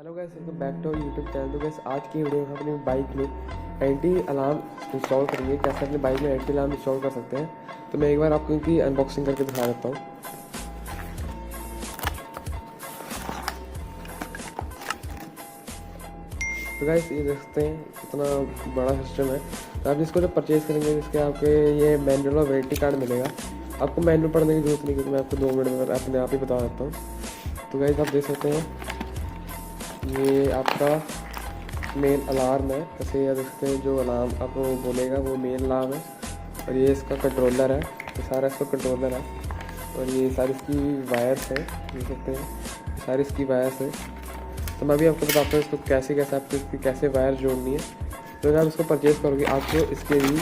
Hello guys, welcome back to YouTube channel. तो guys आज की वीडियो में अपनी बाइक में एंटी अलार्म इंस्टॉल करेंगे। कैसे अपनी बाइक में एंटी अलार्म इंस्टॉल कर सकते हैं, तो मैं एक बार आपको इनकी अनबॉक्सिंग करके दिखा देता हूँ। तो गाइस ये देख सकते हैं कितना बड़ा सिस्टम है। तो आप इसको जब परचेज़ करेंगे इसके आपके ये मैनुअल और वारंटी कार्ड मिलेगा। आपको मैनुअल पढ़ने की जरूरत नहीं, क्योंकि मैं आपको 2 मिनट में अपने आप ही बता देता हूँ। तो गाइस आप देख सकते हैं ये आपका मेन अलार्म है। कैसे ये देख सकते हैं, जो अलार्म आपको बोलेगा वो मेन अलार्म है। और ये इसका कंट्रोलर है, ये सारा इसका कंट्रोलर है। और ये सारी इसकी वायर्स है, देख सकते हैं सारी इसकी वायर्स है। तो मैं भी आपको बताता हूँ इसको कैसे आपको इसकी कैसे वायर जोड़नी है। तो अगर आप इसको परचेज़ करोगे आपको इसके भी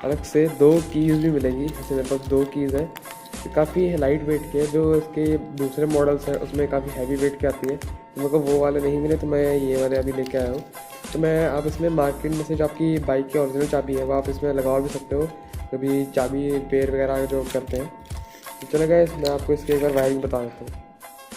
अलग से 2 कीज़ भी मिलेंगी। जैसे मेरे पास 2 कीज़ है, काफ़ी लाइट वेट की है। जो इसके दूसरे मॉडल्स हैं उसमें काफ़ी हैवी वेट की आती है, तो मेरे को वो वाले नहीं मिले, तो मैं ये वाले अभी लेके आया हूँ। तो मैं आप इसमें मार्केट में से जो आपकी बाइक की ओरिजिनल चाबी है वो आप इसमें लगा भी सकते हो, कभी चाबी रिपेयर वगैरह जो करते हैं। तो चलो गाइस मैं आपको इसके एक बार वायरिंग बता देता हूँ।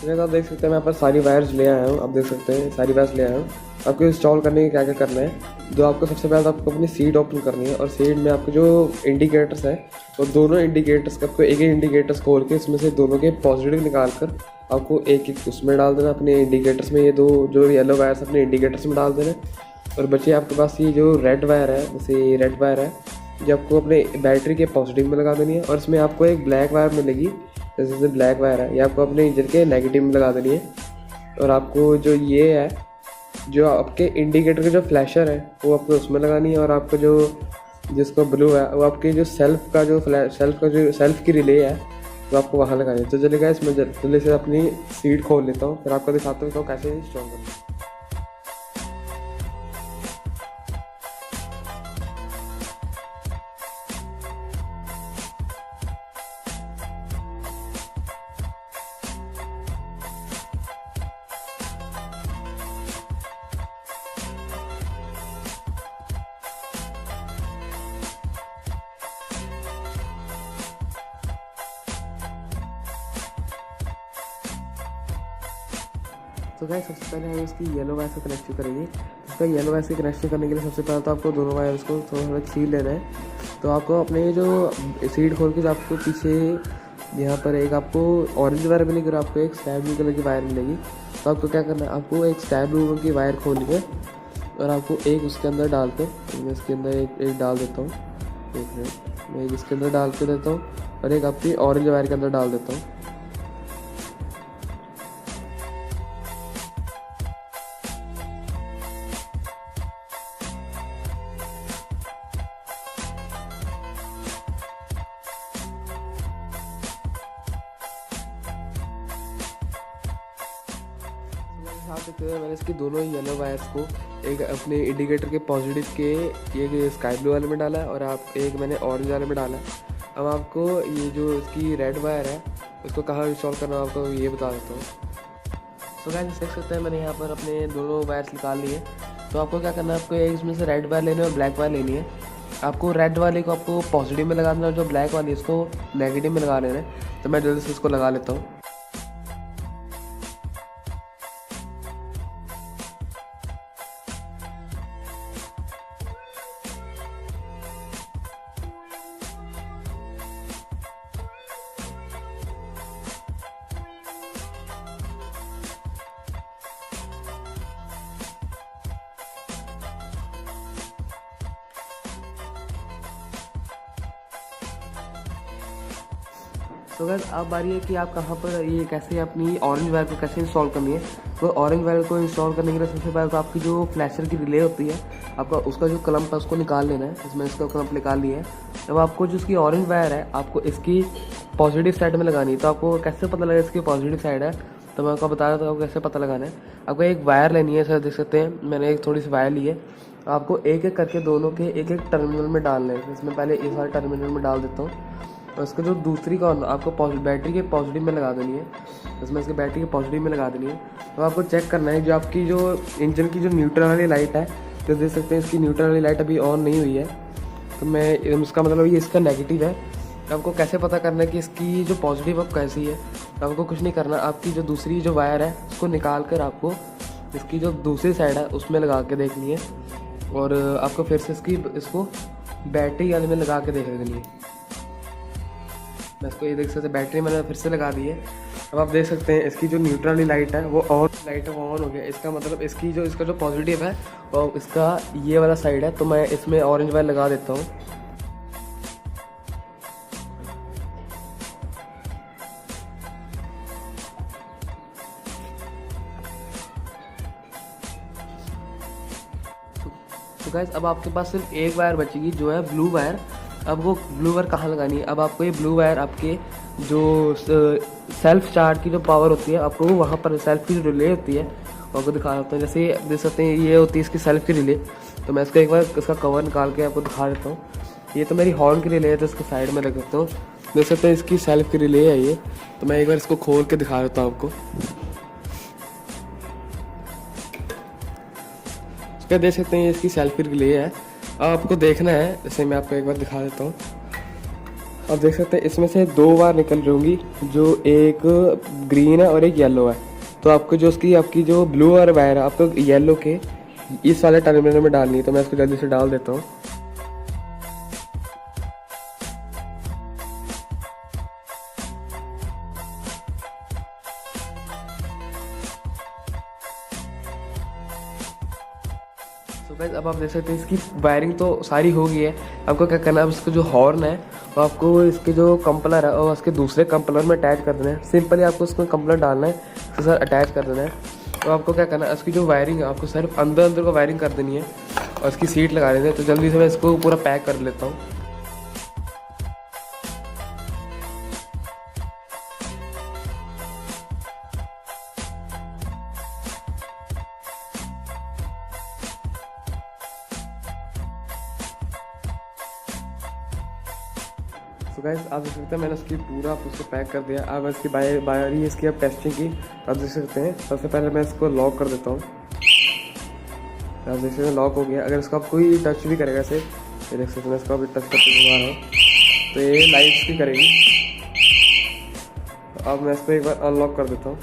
तो आप देख सकते हैं मैं यहाँ पर सारी वायर्स ले आया हूँ। आप देख सकते हैं सारी वायर्स ले आया हूँ। आपको इंस्टॉल करने के क्या क्या करना है, जो आपको सबसे पहले तो आपको अपनी सीट ओपन करनी है। और सीट में आपको जो इंडिकेटर्स है वो दोनों इंडिकेटर्स का आपको एक इंडिकेटर्स खोल के इसमें से दोनों के पॉजिटिव निकाल कर आपको एक उसमें डाल देना, अपने इंडिकेटर्स में। ये 2 जो येलो वायर्स अपने इंडिकेटर्स में डाल देना। और बचे आपके पास ये जो रेड वायर है, जैसे ये रेड वायर है, जो आपको अपने बैटरी के पॉजिटिव में लगा देनी है। और इसमें आपको एक ब्लैक वायर मिलेगी, जैसे ब्लैक वायर है, ये आपको अपने इंजन के नेगेटिव में लगा देनी है। और आपको जो ये है, जो आपके इंडिकेटर का जो फ्लैशर है वो आपको उसमें लगानी है। और आपको जो जिसको ब्लू है वो आपके जो सेल्फ की रिले है वो आपको वहाँ लगानी है। तो चलिए गाइस मैं जल्दी से अपनी सीट खोल लेता हूँ, फिर आपको दिखाता हूँ तो कैसे इंस्टॉल करना है। तो गाइस सबसे पहले हम इसकी येलो वायर से कनेक्शन करेंगे। इसका येलो वायर से कनेक्शन करने के लिए सबसे पहले तो आपको दोनों वायर्स को थोड़ा छील लेना है। तो आपको अपने जो सीट खोल के आपको पीछे यहाँ पर एक आपको ऑरेंज वायर मिलेगी और आपको एक स्काई ब्लू कलर की वायर मिलेगी। तो आपको क्या करना है, आपको एक स्काई ब्लू की वायर खोल के और आपको एक उसके अंदर डाल के, मैं इसके अंदर एक डाल देता हूँ। एक मिनट, मैं एक इसके अंदर डाल के देता हूँ और एक आपकी ऑरेंज वायर के अंदर डाल देता हूँ। मैंने इसकी दोनों ही येलो वायर्स को एक अपने इंडिकेटर के पॉजिटिव के ये स्काई ब्लू वाले में डाला है और आप एक मैंने ऑरेंज वाले में डाला है। अब आपको ये जो इसकी रेड वायर है उसको कहाँ इंस्टॉल करना है आपको ये बता देता हूँ। तो गाइस देख सकते हैं मैंने यहाँ पर अपने दोनों वायर्स निकाल लिए। तो आपको क्या करना है, आपको एक इसमें से रेड वायर लेनी है और ब्लैक वायर लेनी है। आपको रेड वाले को आपको पॉजिटिव में लगा देना और जो ब्लैक वाली है इसको नेगेटिव में लगा लेना है। तो मैं जल्दी से इसको लगा लेता हूँ। तो गाइस अब बारी है कि आप कहाँ पर ये कैसे अपनी ऑरेंज वायर को कैसे इंस्टॉल करनी है। तो ऑरेंज वायर को इंस्टॉल करने के लिए सबसे पहले तो आपकी जो फ्लैशर की रिले होती है, आपका उसका जो क्लम्प है उसको निकाल लेना है। इसमें इसका क्लम्प निकाल लिया है। अब आपको जो इसकी ऑरेंज वायर है आपको इसकी पॉजिटिव साइड में लगानी है। तो आपको कैसे पता लगा इसकी पॉजिटिव साइड है, तो मैं आपको बता रहा था कैसे पता लगाना है। आपको एक वायर लेनी है, सर देख सकते हैं मैंने एक थोड़ी सी वायर ली है। आपको एक एक करके दोनों के एक एक टर्मिनल में डालना है। इसमें पहले इस वाले टर्मिनल में डाल देता हूँ और इसका जो दूसरी कॉर्नर आपको बैटरी के पॉजिटिव में लगा देनी है। इसमें इसके बैटरी के पॉजिटिव में लगा देनी है। तो आपको चेक करना है जो आपकी जो इंजन की जो न्यूट्रल वाली लाइट है, तो देख सकते हैं इसकी न्यूट्रल वाली लाइट अभी ऑन नहीं हुई है। तो मैं इसका मतलब ये इसका नेगेटिव है। तो आपको कैसे पता करना है कि इसकी जो पॉजिटिव अब कैसी है, तो आपको कुछ नहीं करना, आपकी जो दूसरी जो वायर है उसको निकाल कर आपको इसकी जो दूसरी साइड है उसमें लगा के देखनी है, और आपको फिर से इसको बैटरी वाले में लगा के देख लेनी है। मैं इसको ये देख सकते हैं बैटरी मैंने फिर से लगा दी है। अब आप देख सकते हैं इसकी जो न्यूट्रल वाली लाइट है वो ऑन, लाइट है वो ऑन हो गया। इसका मतलब इसका जो पॉजिटिव है और इसका ये वाला साइड है, तो मैं इसमें ऑरेंज वायर लगा देता हूँ। तो गाइस अब आपके पास सिर्फ एक वायर बचेगी जो है ब्लू वायर। अब वो ब्लू वायर कहाँ लगानी है? अब आपको ये ब्लू वायर आपके जो सेल्फ चार्ज की जो पावर होती है, आपको वहाँ पर सेल्फ की जो रिले होती है आपको दिखा देता हूँ। जैसे देख सकते हैं ये होती है इसकी सेल्फ की रिले, तो मैं इसको एक बार इसका कवर निकाल के आपको दिखा देता हूँ। ये तो मेरी हॉर्न की रिले है, तो इसको साइड में रख देता हूँ। देख सकते हैं इसकी सेल्फ की रिले है ये, तो मैं एक बार इसको खोल के दिखा देता हूँ आपको। इसका देख सकते हैं ये इसकी सेल्फी रिले है। आपको देखना है, जैसे मैं आपको एक बार दिखा देता हूँ। आप देख सकते हैं इसमें से दो वायर निकल रही होंगी, जो एक ग्रीन है और एक येलो है। तो आपको जो आपकी जो ब्लू वायर है आपको येलो के इस वाले टर्मिनल में डालनी है, तो मैं इसको जल्दी से डाल देता हूँ। तो गाइस अब आप देख सकते हैं इसकी वायरिंग तो सारी हो गई है। आपको क्या करना है, अब इसको जो हॉर्न है तो आपको इसके जो कंपलर है और उसके दूसरे कंपलर में अटैच कर देना है। सिंपली आपको उसमें कंपलर डालना है, तो सर अटैच कर देना है। तो आपको क्या करना है, इसकी जो वायरिंग है आपको सिर्फ अंदर को वायरिंग कर देनी है और इसकी सीट लगा देनी है। तो जल्दी से मैं इसको पूरा पैक कर लेता हूँ। तो गाइस आप देख सकते हैं मैंने उसकी पूरा उसको पैक कर दिया। अब इसकी बारी इसकी अब टेस्टिंग की आप देख सकते हैं। सबसे पहले मैं इसको लॉक कर देता हूँ। आप देख सकते हैं लॉक हो गया। अगर इसको आप कोई टच भी करेगा ऐसे, ये देख सकते हैं इसको अभी टच करके घुमा रहा हूँ तो ये लाइट्स भी करेगी। अब मैं इसको एक बार अनलॉक कर देता हूँ।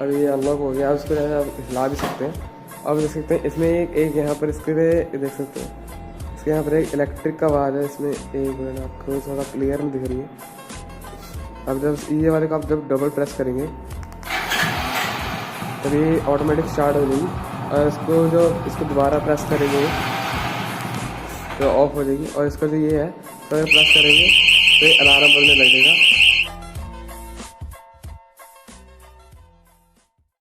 अब ये अनलॉक हो गया। अब इसको हिला भी सकते हैं। अब देख सकते हैं इसमें एक यहाँ पर इसके देख सकते हैं यहाँ पर एक इलेक्ट्रिक का वायर है। इसमें एक मिनट आपको थोड़ा क्लियर नहीं दिख रही है। अब जब ये वाले को आप जब डबल प्रेस करेंगे तब ये ऑटोमेटिक स्टार्ट हो जाएगी, और इसको दोबारा प्रेस करेंगे तो ऑफ हो जाएगी। और इसका जो ये है तो प्रेस करेंगे तो ये अलार्म बजने लगेगा।